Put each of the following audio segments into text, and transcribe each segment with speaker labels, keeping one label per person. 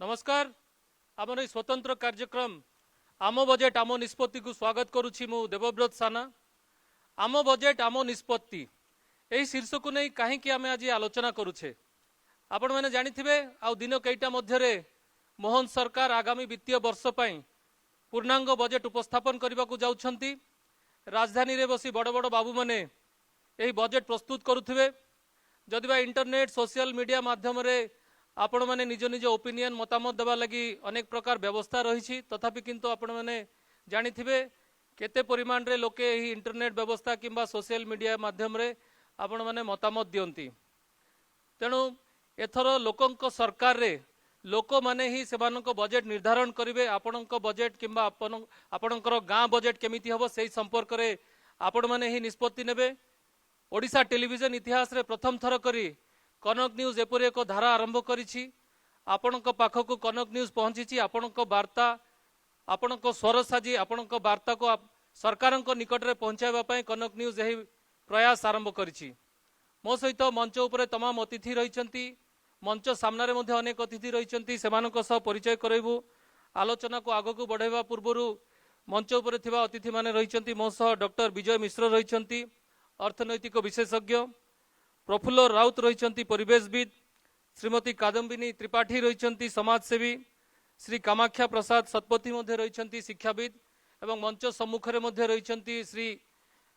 Speaker 1: नमस्कार आमर ये स्वतंत्र कार्यक्रम आम बजेट आम निष्पत्ति को स्वागत करुछि मु देवव्रत साना। आम बजेट आम निष्पत्ति यही शीर्षक नहीं कहीं आम आज आलोचना करुछे। आपण मैंने जानिथिबे आउ दिन कईटा मध्यरे मोहन सरकार आगामी वित्तीय वर्ष पई पूर्णांग बजेट उपस्थापन करने को जाउछंती। राजधानी रे बसी बड़ बड़ बाबू माने यही बजेट प्रस्तुत करुथिबे। जदिबा इंटरनेट सोशल मीडिया माध्यम रे आपण माने निज निज ओपिनियन मतामत देवा लगी अनेक प्रकार व्यवस्था रही तथापि किंतु आपण माने जानिथिबे केते परिमाण रे लोके ही इंटरनेट व्यवस्था किंबा सोशल मीडिया माध्यम रे आपण माने मतामत दियंती। तेणु एथर लोकंक सरकार रे लोक माने ही सेमानक बजेट निर्धारण करिवे। आपणक बजेट किंबा आपणकर गाँ बजेट केमिति हबो सेही संपर्क रे आपण माने ही निष्पत्ति नेबे। ओडिशा टेलीविजन इतिहास रे प्रथम थर करी कनक न्यूज एपरि एक धारा आरंभ करिछि। आपणक पाखक कनक न्यूज पहुंची आपणक वार्ता आपणक स्वर साजी आपणक वार्ता को सरकारक निकट रे पहुंचाइबा पई कनक न्यूज यही प्रयास आरंभ करिछि। मो सहित मंच उपरे तमाम अतिथि रहिछंती। मंच सामने रे मध्ये अनेक अतिथि रहिछंती सेमानक सह परिचय करैबु। आलोचना को आगो को बढ़ाइबा पूर्वरु मंच उपरे थिबा अतिथि माने रहिछंती। मो सह डॉक्टर विजय मिश्र रहिछंती अर्थनैतिक विशेषज्ञ, प्रफुल्ल राउत रहिछंती परिवेशविद, श्रीमती कादम्बिनी त्रिपाठी रहिछंती समाजसेवी, श्री कामाख्या प्रसाद सतपथी मध्ये रहिछंती शिक्षाविद एवं मंच सम्मुख रे मध्ये रहिछंती श्री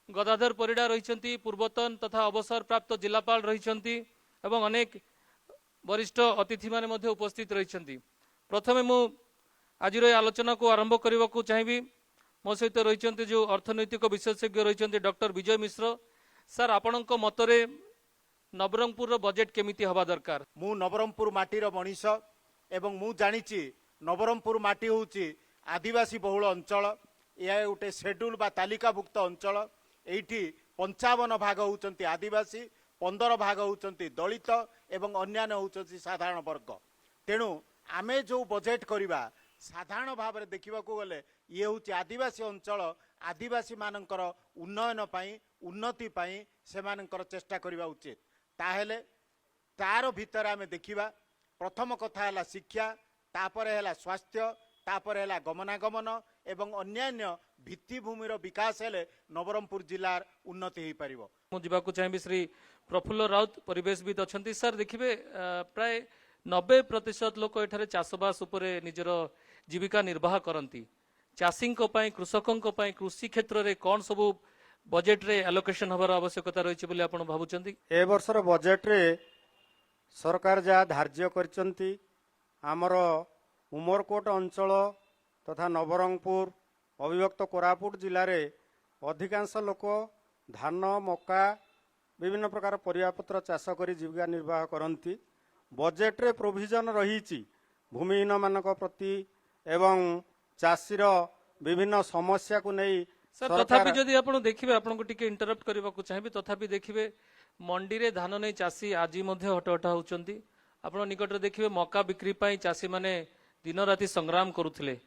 Speaker 1: गदाधर परिडा रहिछंती पूर्वतन तथा अवसर प्राप्त जिलापाल रहिछंती एवं अनेक वरिष्ठ अतिथि माने मध्ये उपस्थित रहिछंती। प्रथमे मु आज आलोचना को आरंभ करने को चाहिए। मो सहित रहिछंती जो अर्थनैतिक विशेषज्ञ रहिछंती डॉक्टर विजय मिश्र। सर आपणक मतरे नवरंगपुर बजेट केमिति हवा दरकार?
Speaker 2: मु नवरंगपुर माटीर मनीष एवं मु जानिछि नवरंगपुर माटी होउछि आदिवासी बहुल अंचल। यह गोटे शेड्यूल बा तालिकाभुक्त अंचल। एठी 55 भाग होउचंती आदिवासी, 15 भाग होउचंती दलित एवं अन्यान्य होउचंती साधारण वर्ग। तेणु आमे जो बजेट करिबा साधारण भाव में देखा गले ये हूँ आदिवासी अंचल आदिवासी मानकर उन्नयन पाई उन्नति पाई से चेष्टा करवा उचित। ताहेले तार भितर आम देखा प्रथम कथा है शिक्षा, तापर है स्वास्थ्य, तापर है गमनागमन एवं अन्यान्य भित्तिभूमिर विकास हेले नवरंगपुर जिलार उन्नति हो पार।
Speaker 1: मुझे चाहिए श्री प्रफुल्ल राउत परिवेशविद अच्छा। सर देखिए प्राय 90% लोक एठारे चाषबास उपरे निजर जीविका निर्वाह करती। चाषी कृषकों कृषि क्षेत्र में कौन सब बजेट रे एलोकेशन हबार आवश्यकता रही बोली आपण भाबुचंती?
Speaker 3: ए वर्षर बजेट रे सरकार जहाँ धार्य करचंती आमर उमरकोट अंचल तथा नवरंगपुर अविभक्त कोरापुट जिले में अधिकांश लोक धान मका विभिन्न प्रकार परिवापत्र चाष कर जीविका निर्वाह करती। बजेट रे प्रोविजन रही भूमिहीन मानक प्रति एवं चाषीर विभिन्न समस्या को नहीं।
Speaker 1: सर तथापि जदि आपण देखिबे आपनको टिके इंटरप्ट करबा को चाहिबे तथापि देखिबे मंडी रे धान नै चाषी आज मध्ये हटहटा होउचंती। आपण निकट रे देखिबे मका बिक्री पाई चाषी माने दिन राति संग्राम करुथिले।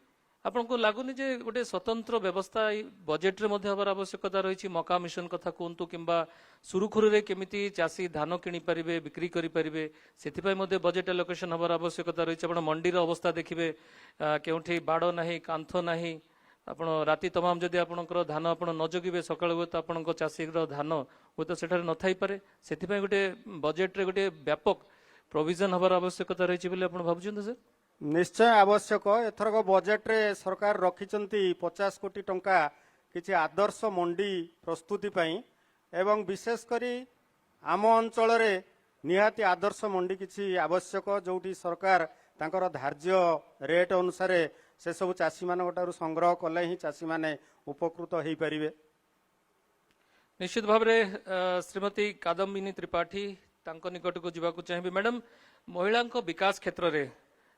Speaker 1: आपनको लागुनी जे गोटे स्वतंत्र व्यवस्था बजेट रे मध्ये हबार आवश्यकता रही? मका मिशन कथा कहतु किंबा सुरुखुरु रे केमिति चाषी धान किनी परिबे बिक्री करि परिबे सेथिपाई मध्ये बजेट एलोकेशन हबार आवश्यकता रही। आपण मंडी रो अवस्था देखिबे केउठी बाड़ नाही कांथ नाही। आपण राति तमाम जदि आपणकर धान आपण न जगिबे सकाळ हुए तो आपणको चाषीर धान हुए तो सेठारे न थाई पारे। सेथिपाई गोटे बजेट रे गोटे व्यापक प्रोविजन हबार आवश्यकता रही बोली आपण भाबुछन? सर
Speaker 3: निश्चय आवश्यक। एथरक बजेट रे सरकार रखिचंती 50 कोटी टंका किछि आदर्श मंडी प्रस्तुति पई एवं विशेष करी आम अंचल रे निहाती आदर्श मंडी किछि आवश्यक जोटी सरकार तांकर धार्य रेट अनुसार से सब चाषी मानकटारु संग्रह कले ही चाषी माने उपकृत हो पारिबे।
Speaker 1: निश्चित भाव रे श्रीमती कादम्बिनी त्रिपाठी तांको निकट को जीवाकू चाहिए। मैडम महिला विकास क्षेत्र रे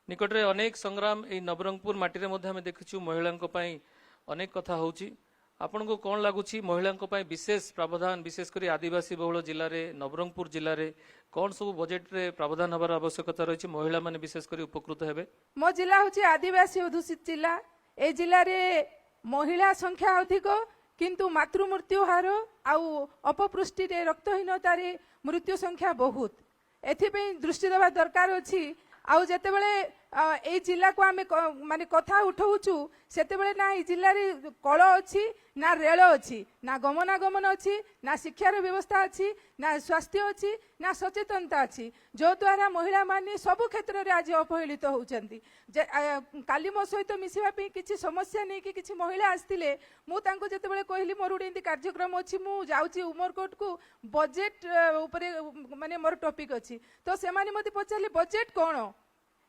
Speaker 1: निकट रे अनेक संग्राम ए नवरंगपुर माटी रे मध्ये हमें देखिछु महिलांक पई अनेक कथा होउची। आपण को कौन लगुच महिला विशेष प्रावधान विशेष कर आदिवासी बहुल जिले में नवरंगपुर जिले में कौन सब बजेट रे प्रावधान हबार आवश्यकता रही महिला माने विशेष कर उपकृत हेबे?
Speaker 4: मो जिला हूँ आदिवासी अधुषित जिला। ए जिले में महिला संख्या अधिक किंतु मातृ मृत्यु हार आउ अपपृष्टि रक्तहीनतार मृत्यु संख्या बहुत। एथिपई दृष्टि देवा दरकार अछि। आउ जेतेबेले এই ଜିଲ୍ଲାକୁ ଆମେ ମାନେ କଥା ଉଠଉଛୁ ସେତେବେଳେ ନା ଏଇ ଜିଲ୍ଲାରେ କଳ ଅଛି ନା ରେଳ ଅଛି ନା ଗମନାଗମନ ଅଛି ନା ଶିକ୍ଷାର ବ୍ୟବସ୍ଥା ଅଛି ନା ସ୍ୱାସ୍ଥ୍ୟ ଅଛି ନା ସଚେତନତା ଅଛି ଯଦ୍ୱାରା ମହିଳାମାନେ ସବୁ କ୍ଷେତ୍ରରେ ଆଜି ଅବହେଳିତ ହେଉଛନ୍ତି। କାଲି ମୋ ସହିତ ମିଶିବା ପାଇଁ କିଛି ସମସ୍ୟା ନେଇକି କିଛି ମହିଳା ଆସିଥିଲେ। ମୁଁ ତାଙ୍କୁ ଯେତେବେଳେ କହିଲି ମୋର ଗୋଟେ ଏମିତି କାର୍ଯ୍ୟକ୍ରମ ଅଛି ମୁଁ ଯାଉଛି ଉମରକୋଟକୁ ବଜେଟ୍ ଉପରେ ମାନେ ମୋର ଟପିକ୍ ଅଛି ତ ସେମାନେ ମୋତେ ପଚାରିଲେ ବଜେଟ୍ କ'ଣ?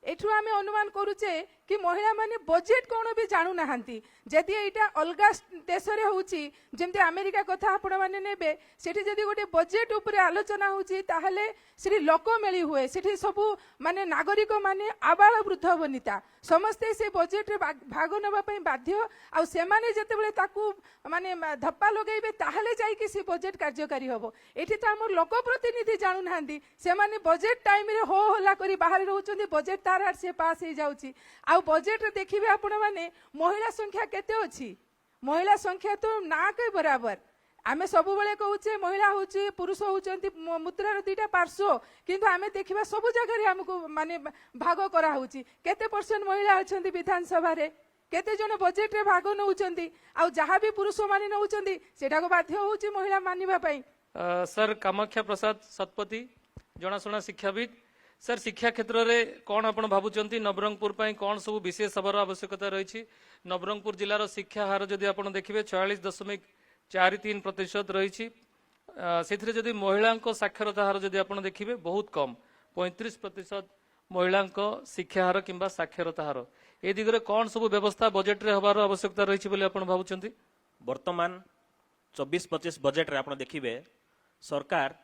Speaker 4: ଏଠୁ ଆମେ ଅନୁମାନ କରୁଛେ କି ମହିଳାମାନେ ବଜେଟ୍ କ'ଣ ବି ଜାଣୁନାହାନ୍ତି। ଯଦି ଏଇଟା ଅଲଗା ଦେଶରେ ହେଉଛି ଯେମିତି ଆମେରିକା କଥା ଆପଣମାନେ ନେବେ ସେଠି ଯଦି ଗୋଟେ ବଜେଟ୍ ଉପରେ ଆଲୋଚନା ହେଉଛି ତାହେଲେ ସେଠି ଲୋକ ମେଳି ହୁଏ। ସେଠି ସବୁ ମାନେ ନାଗରିକ ମାନେ ଆବାଳ ବୃଦ୍ଧ ବନିତା ସମସ୍ତେ ସେ ବଜେଟ୍ରେ ଭାଗ ନେବା ପାଇଁ ବାଧ୍ୟ। ଆଉ ସେମାନେ ଯେତେବେଳେ ତାକୁ ମାନେ ଧପ୍ପା ଲଗାଇବେ ତାହେଲେ ଯାଇକି ସେ ବଜେଟ୍ କାର୍ଯ୍ୟକାରୀ ହେବ। ଏଠି ତ ଆମର ଲୋକ ପ୍ରତିନିଧି ଜାଣୁନାହାନ୍ତି। ସେମାନେ ବଜେଟ୍ ଟାଇମ୍ରେ ହୋ ହଲ୍ଲା କରି ବାହାରେ ରହୁଛନ୍ତି ବଜେଟ୍ ତାର ଆଡେ ସେ ପାସ୍ ହେଇଯାଉଛି। ଆଉ ବଜେଟ୍ରେ ଦେଖିବେ ଆପଣମାନେ ମହିଳା ସଂଖ୍ୟା କେତେ ଅଛି? ମହିଳା ସଂଖ୍ୟା ତ ନା କେ ବରାବର। ଆମେ ସବୁବେଳେ କହୁଛେ ମହିଳା ହେଉଛି ପୁରୁଷ ହେଉଛନ୍ତି ମୁଦ୍ରାର ଦୁଇଟା ପାର୍ଶ୍ୱ କିନ୍ତୁ ଆମେ ଦେଖିବା ସବୁ ଜାଗାରେ ଆମକୁ ମାନେ ଭାଗ କରାହେଉଛି। କେତେ ପରସେଣ୍ଟ ମହିଳା ଅଛନ୍ତି ବିଧାନସଭାରେ? କେତେ ଜଣ ବଜେଟ୍ରେ ଭାଗ ନେଉଛନ୍ତି? ଆଉ ଯାହା ବି ପୁରୁଷମାନେ ନେଉଛନ୍ତି ସେଟାକୁ ବାଧ୍ୟ ହେଉଛି ମହିଳା ମାନିବା ପାଇଁ।
Speaker 1: सर कामाख्या प्रसाद शतपथी जनाशुना शिक्षाविद सर शिक्षा क्षेत्र में कौन आप भावुंट नवरंगपुर कौन सब विशेष हबार आवश्यकता रही? नवरंगपुर जिलार शिक्षा हार जदि आप देखिए 46.43% रही। से महिला साक्षरता हार जदि आप देखिए बहुत कम 35% महिला शिक्षा हार कि साक्षरता हार ए दिगरे कौन सब व्यवस्था बजेट रे हबार आवश्यकता रही बोली आप भावुंट?
Speaker 5: वर्तमान 24-25 बजेट रे आप देखिए सरकार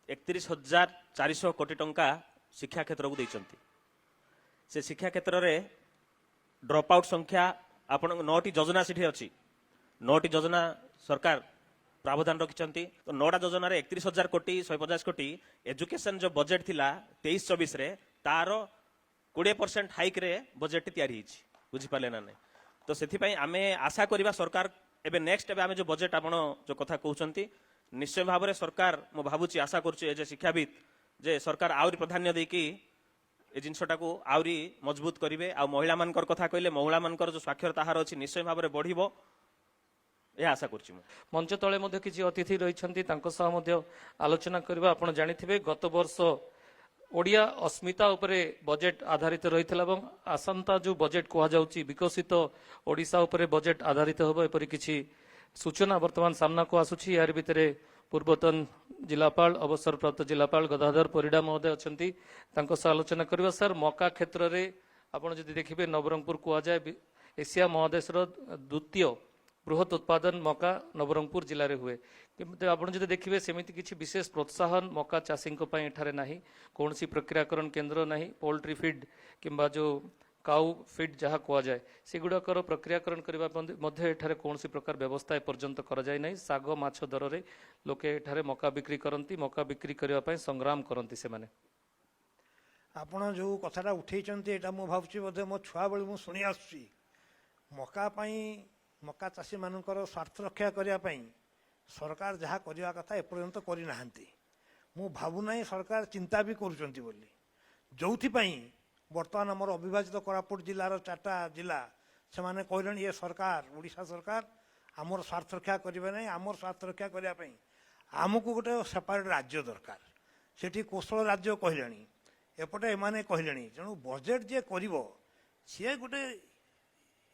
Speaker 5: 31,400 कोटी टंका शिक्षा क्षेत्र को देइचंती। से शिक्षा क्षेत्र रे ड्रॉप आउट संख्या आपण 9टी योजना सिठी अछि। 9टी योजना सरकार प्रावधान रखिचंती। तो 9टा योजना रे 31,000 कोटी 150 कोटी एजुकेशन जो बजेट थिला 23-24 रे तार 20% हाइक रे बजेट तैयारी हिची बुझी पाले ना नहीं। तो सेथि पई आमे आशा करिबा सरकार एबे नेक्स्ट एबे आमे जो बजेट आपण जो कथा कहउचंती निश्चय भाव में सरकार मो भावुची आशा करुचे जे शिक्षाविद जे सरकार आउरी प्राधान्य देकी ए जिनसटा को आउरी मजबूत करिवे। आ महिला मानकर कथा कहले महिला मानकर जो साक्षरता हार अछि निश्चय भाव में बढ़िबो ए आशा करछि।
Speaker 1: मंच तले मध्य किछि अतिथि रहिछंती तांको सह मध्य आलोचना करबा। आपण जानिथिबे गत वर्ष ओडिया अस्मिता उपरे बजेट आधारित रहितला एवं आसंता जो बजेट कुहा जाउची विकसित ओडिशा उपरे बजेट आधारित होबो एपरि किछि सूचना वर्तमान सामना को आसुची। यार भितरे पूर्वतन जिलापाल अवसरप्राप्त जिलापाल गदाधर परिडा महोदय अछंती तांको सह आलोचना करबा। सर मका क्षेत्र रे आपण जदि देखिबे नवरंगपुर कुहा जाय एशिया महादेशर द्वितीय बृहत उत्पादन मका नवरंगपुर जिले में हुए किंतु आपड़ जब देखिए सेमती किसी विशेष प्रोत्साहन मका चाषी एठारे नहीं। कौन प्रक्रियाकरण केन्द्र नहीं। पोल्ट्री फीड किंबा जो काउ फीड जहाँ कहुए सेगुड़ाकर प्रक्रियाकरण करने एठारे कौन प्रकार व्यवस्था एपर्यंत कराई नहीं। साग माछ दर में लोके एठारे मका बिक्री करती मका बिक्री करने संग्राम करती से माने।
Speaker 6: ଆପଣ ଯେଉଁ କଥାଟା ଉଠେଇଛନ୍ତି ଏଇଟା ମୁଁ ଭାବୁଛି ବୋଧେ ମୋ ଛୁଆବେଳେ ମୁଁ ଶୁଣି ଆସୁଛି। ମକା ଚାଷୀମାନଙ୍କର ସ୍ୱାର୍ଥ ରକ୍ଷା କରିବା ପାଇଁ ସରକାର ଯାହା କରିବା କଥା ଏପର୍ଯ୍ୟନ୍ତ କରିନାହାନ୍ତି। ମୁଁ ଭାବୁନାହିଁ ସରକାର ଚିନ୍ତା ବି କରୁଛନ୍ତି ବୋଲି। ଯେଉଁଥିପାଇଁ ବର୍ତ୍ତମାନ ଆମର ଅବିଭାଜିତ କୋରାପୁଟ ଜିଲ୍ଲାର 4ଟା ଜିଲ୍ଲା ସେମାନେ କହିଲେଣି ଏ ସରକାର ଓଡ଼ିଶା ସରକାର ଆମର ସ୍ୱାର୍ଥ ରକ୍ଷା କରିବେ ନାହିଁ। ଆମର ସ୍ୱାର୍ଥ ରକ୍ଷା କରିବା ପାଇଁ ଆମକୁ ଗୋଟେ ସେପାରେଟ୍ ରାଜ୍ୟ ଦରକାର। ସେଠି କୌଶଳ ରାଜ୍ୟ କହିଲେଣି ଏପଟେ ଏମାନେ କହିଲେଣି। ତେଣୁ ବଜେଟ୍ ଯିଏ କରିବ ସିଏ ଗୋଟେ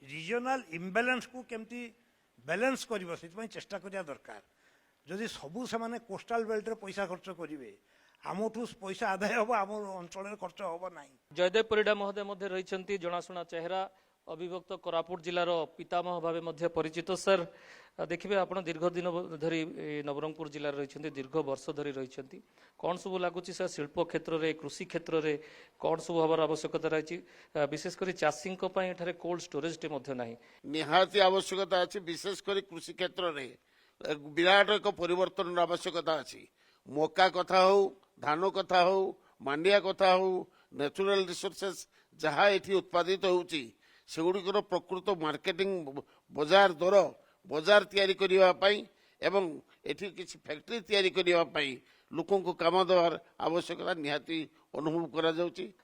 Speaker 6: ରିଜନାଲ ଇମ୍ବାଲାନ୍ସ को केमती बैलेंस करिवो सेति चेष्टा करिया दरकार। जदि सबू से कोस्टाल बेल्ट रे पैसा खर्च करिवे आमठू पैसा आदाय हम आम अंचल खर्च हम ना।
Speaker 1: जयदेव परिडा महोदय मध्य रही जनाशुना चेहरा अविभक्त कोरापुट जिलार पितामह भाव परिचित। सर देखिए आप दीर्घ दिन धरी नवरंगपुर जिले रही दीर्घ वर्ष धरी रही कौन सब लगुच सर शिल्प क्षेत्र में कृषि क्षेत्र में कौन सब हबार आवश्यकता रही विशेषकर चाषी कोल्ड स्टोरेज टे ना
Speaker 7: निहाती आवश्यकता अच्छी विशेषकर कृषि क्षेत्र में विराट एक परिवर्तन आवश्यकता अच्छी। मका कथा हो धान कथा हो मांडिया कथा हो नेचुरल रिसोर्सेस जहाँ ये उत्पादित होउची सेगुड़िकर प्रकृत मार्केटिंग बजार दर बजार तैयारी करने एवं एठी किसी फैक्ट्री तैयारी करने लोकों को काम देवार आवश्यकता निहाती अनुभव करा जाउची।